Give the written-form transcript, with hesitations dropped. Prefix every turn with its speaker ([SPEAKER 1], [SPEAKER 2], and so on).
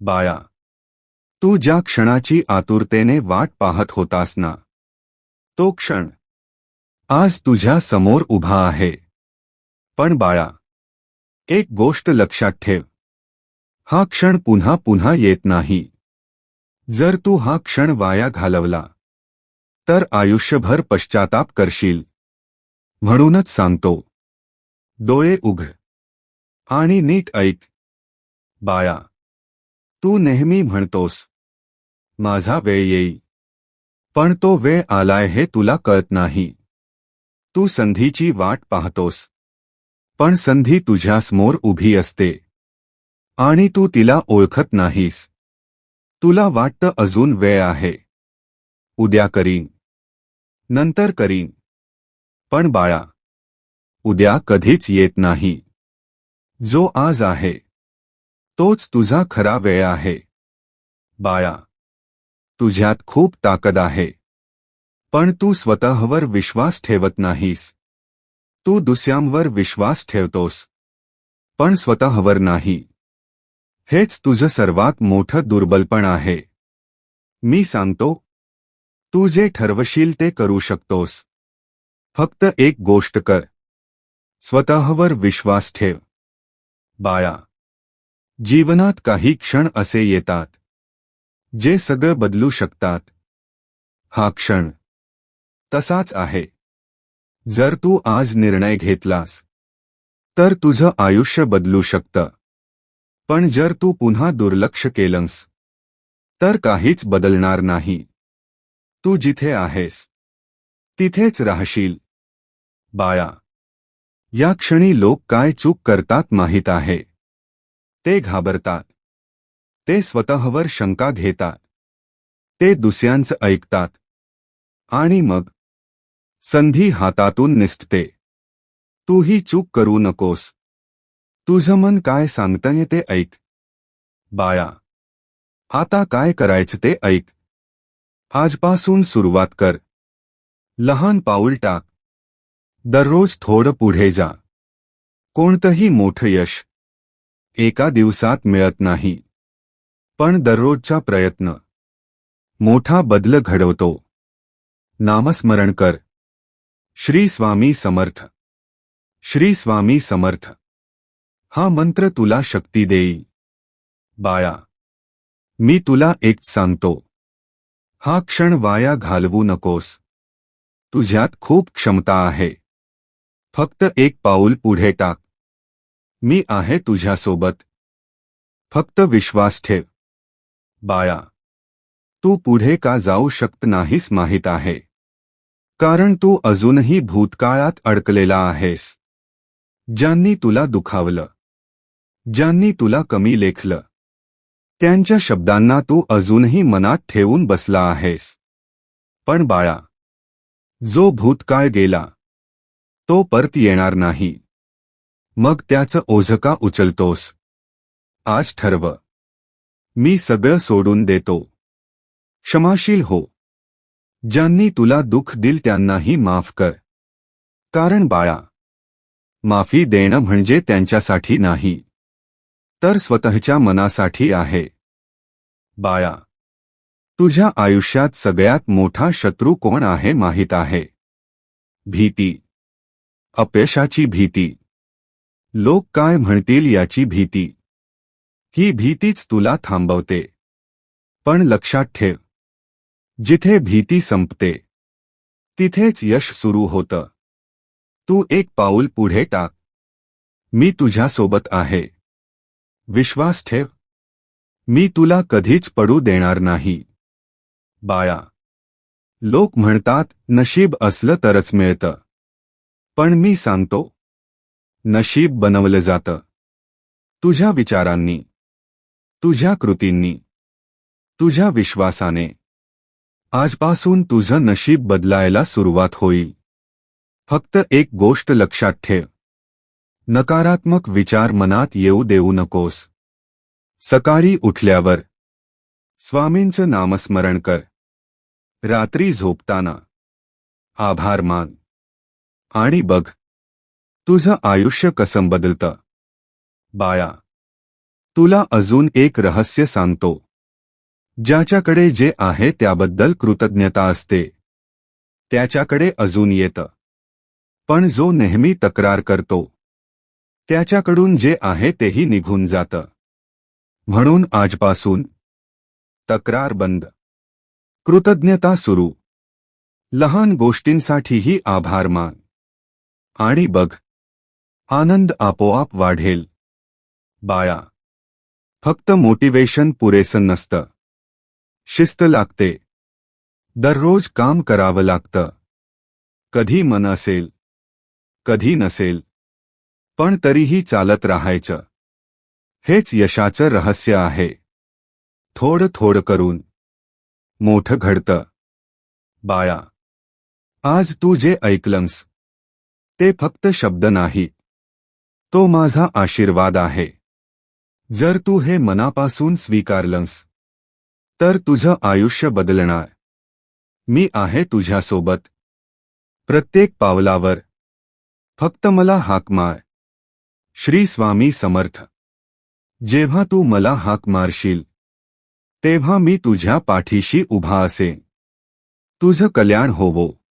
[SPEAKER 1] बाया, तू ज्या क्षणाची आतुरतेने वाट पाहत होतास ना, तो क्षण आज तुझ्या समोर उभा आहे. पण बाळा, एक गोष्ट लक्षात ठेव. हा क्षण पुन्हा पुन्हा येत नाही. जर तू हा क्षण वाया घालवला तर आयुष्यभर पश्चाताप करशील. म्हणूनच सांगतो, डोळे उघड आणि नीट ऐक. बाळा, तू नेहमी म्हणतोस, माझा वेळ येईल. पण तो वेळ आलाय हे तुला कळत नाही. तू संधीची वाट पाहतोस, पण संधी तुझ्यासमोर उभी असते आणि तू तिला ओळखत नाहीस. तुला वाटतं अजून वेळ आहे, उद्या करीन, नंतर करीन. पण बाळा, उद्या कधीच येत नाही. जो आज आहे तोच तुझा खरा वेळ आहे. बाळा, तुझ्यात खूप ताकद आहे, पण तू स्वतःवर विश्वास ठेवत नाहीस. तू दुसऱ्यांवर विश्वास ठेवतोस, पण स्वतःवर नाही. हेच तुझं सर्वात मोठं दुर्बलपण आहे. मी सांगतो, तू जे ठरवशील ते करू शकतोस. फक्त एक गोष्ट कर, स्वतःवर विश्वास ठेव. बाळा, जीवनात काही क्षण असे येतात जे सगळं बदलू शकतात. हा क्षण तसाच आहे. जर तू आज निर्णय घेतलास तर तुझं आयुष्य बदलू शकतं. पण जर तू पुन्हा दुर्लक्ष केलंस तर काहीच बदलणार नाही. तू जिथे आहेस तिथेच राहशील. बाळा, या क्षणी लोक काय चूक करतात माहीत आहे? ते घाबरतात. ते स्वतःवर शंका घेतात. ते दुसऱ्यांचं ऐकतात. आणि मग संधी हातातून निसटते. तू ही चूक करू नकोस. तुझं मन काय सांगतंय ते ऐक. बाळा, आता काय करायचं ते ऐक. आजपासून सुरुवात कर. लहान पाऊल टाक. दररोज थोडं पुढे जा. कोणतंही मोठं यश एका दिवसात मिळत नाही, पण दररोजचा प्रयत्न मोठा बदल घडवतो. नामस्मरण कर. श्री स्वामी समर्थ. श्री स्वामी समर्थ. हा मंत्र तुला शक्ती देईल. बाळा, मी तुला एक सांगतो, हा क्षण वाया घालवू नकोस. तुझ्यात खूप क्षमता आहे. फक्त एक पाऊल पुढे टाक. मी आहे तुझ्यासोबत. फक्त विश्वास ठेव. बाळा, तू पुढे का जाऊ शकत नाहीस माहीत आहे? कारण तू अजूनही भूतकाळात अडकलेला आहेस. ज्यांनी तुला दुखावलं, ज्यांनी तुला कमी लेखलं, त्यांच्या शब्दांना तू अजूनही मनात ठेवून बसला आहेस. पण बाळा, जो भूतकाळ गेला तो परत येणार नाही. मग त्याचं ओझं का उचलतोस? आज ठरव, मी सगळं सोडून देतो. क्षमाशील हो. ज्यांनी तुला दुःख दिल त्यांनाही माफ कर. कारण बाळा, माफी देणं म्हणजे त्यांच्यासाठी नाही, तर स्वतःच्या मनासाठी आहे. बाळा, तुझ्या आयुष्यात सगळ्यात मोठा शत्रू कोण आहे माहीत आहे? भीती. अपयशाची भीती. लोक काय म्हणतील याची भीती. ही भीतीच तुला थांबवते. पण लक्षात ठेव, जिथे भीती संपते तिथेच यश सुरू होतं. तू एक पाऊल पुढे टाक. मी तुझ्यासोबत आहे. विश्वास ठेव. मी तुला कधीच पडू देणार नाही. बाळा, लोक म्हणतात नशीब असलं तरच मिळतं. पण मी सांगतो, नशीब बनवलं जातं तुझ्या विचारांनी, तुझ्या कृतींनी, तुझ्या विश्वासाने. आजपासून तुझं नशीब बदलायला सुरुवात होईल. फक्त एक गोष्ट लक्षात ठेव, नकारात्मक विचार मनात येऊ देऊ नकोस. सकाळी उठल्यावर स्वामींचं नामस्मरण कर. रात्री झोपताना आभार मान. आणि बघ, तुझं आयुष्य कसं बदलतं. बाळा, तुला अजून एक रहस्य सांगतो. ज्याच्याकडे जे आहे त्याबद्दल कृतज्ञता असते त्याच्याकडे अजून येतं. पण जो नेहमी तक्रार करतो त्याच्याकडून जे आहे तेही निघून जातं. म्हणून आजपासून तक्रार बंद, कृतज्ञता सुरू. लहान गोष्टींसाठीही आभार मान आणि बघ, आनंद आपोआप वाढेल. बाळा, फक्त मोटिवेशन पुरेसं नसतं. शिस्त लागते. दररोज काम करावं लागतं. कधी मन असेल, कधी नसेल, पण तरीही चालत राहायचं. हेच यशाचं रहस्य आहे. थोडं थोडं करून मोठं घडतं. बाळा, आज तू जे ऐकलंस ते फक्त शब्द नाहीत, तो माझा आशीर्वाद आहे. जर तू हे मनापासून स्वीकारलंस तर तुझं आयुष्य बदलणार. मी आहे तुझ्यासोबत प्रत्येक पावलावर. फक्त मला हाक मार. श्री स्वामी समर्थ. जेव्हा तू मला हाक मारशील तेव्हा मी तुझ्या पाठीशी उभा असेन. तुझं कल्याण होवो.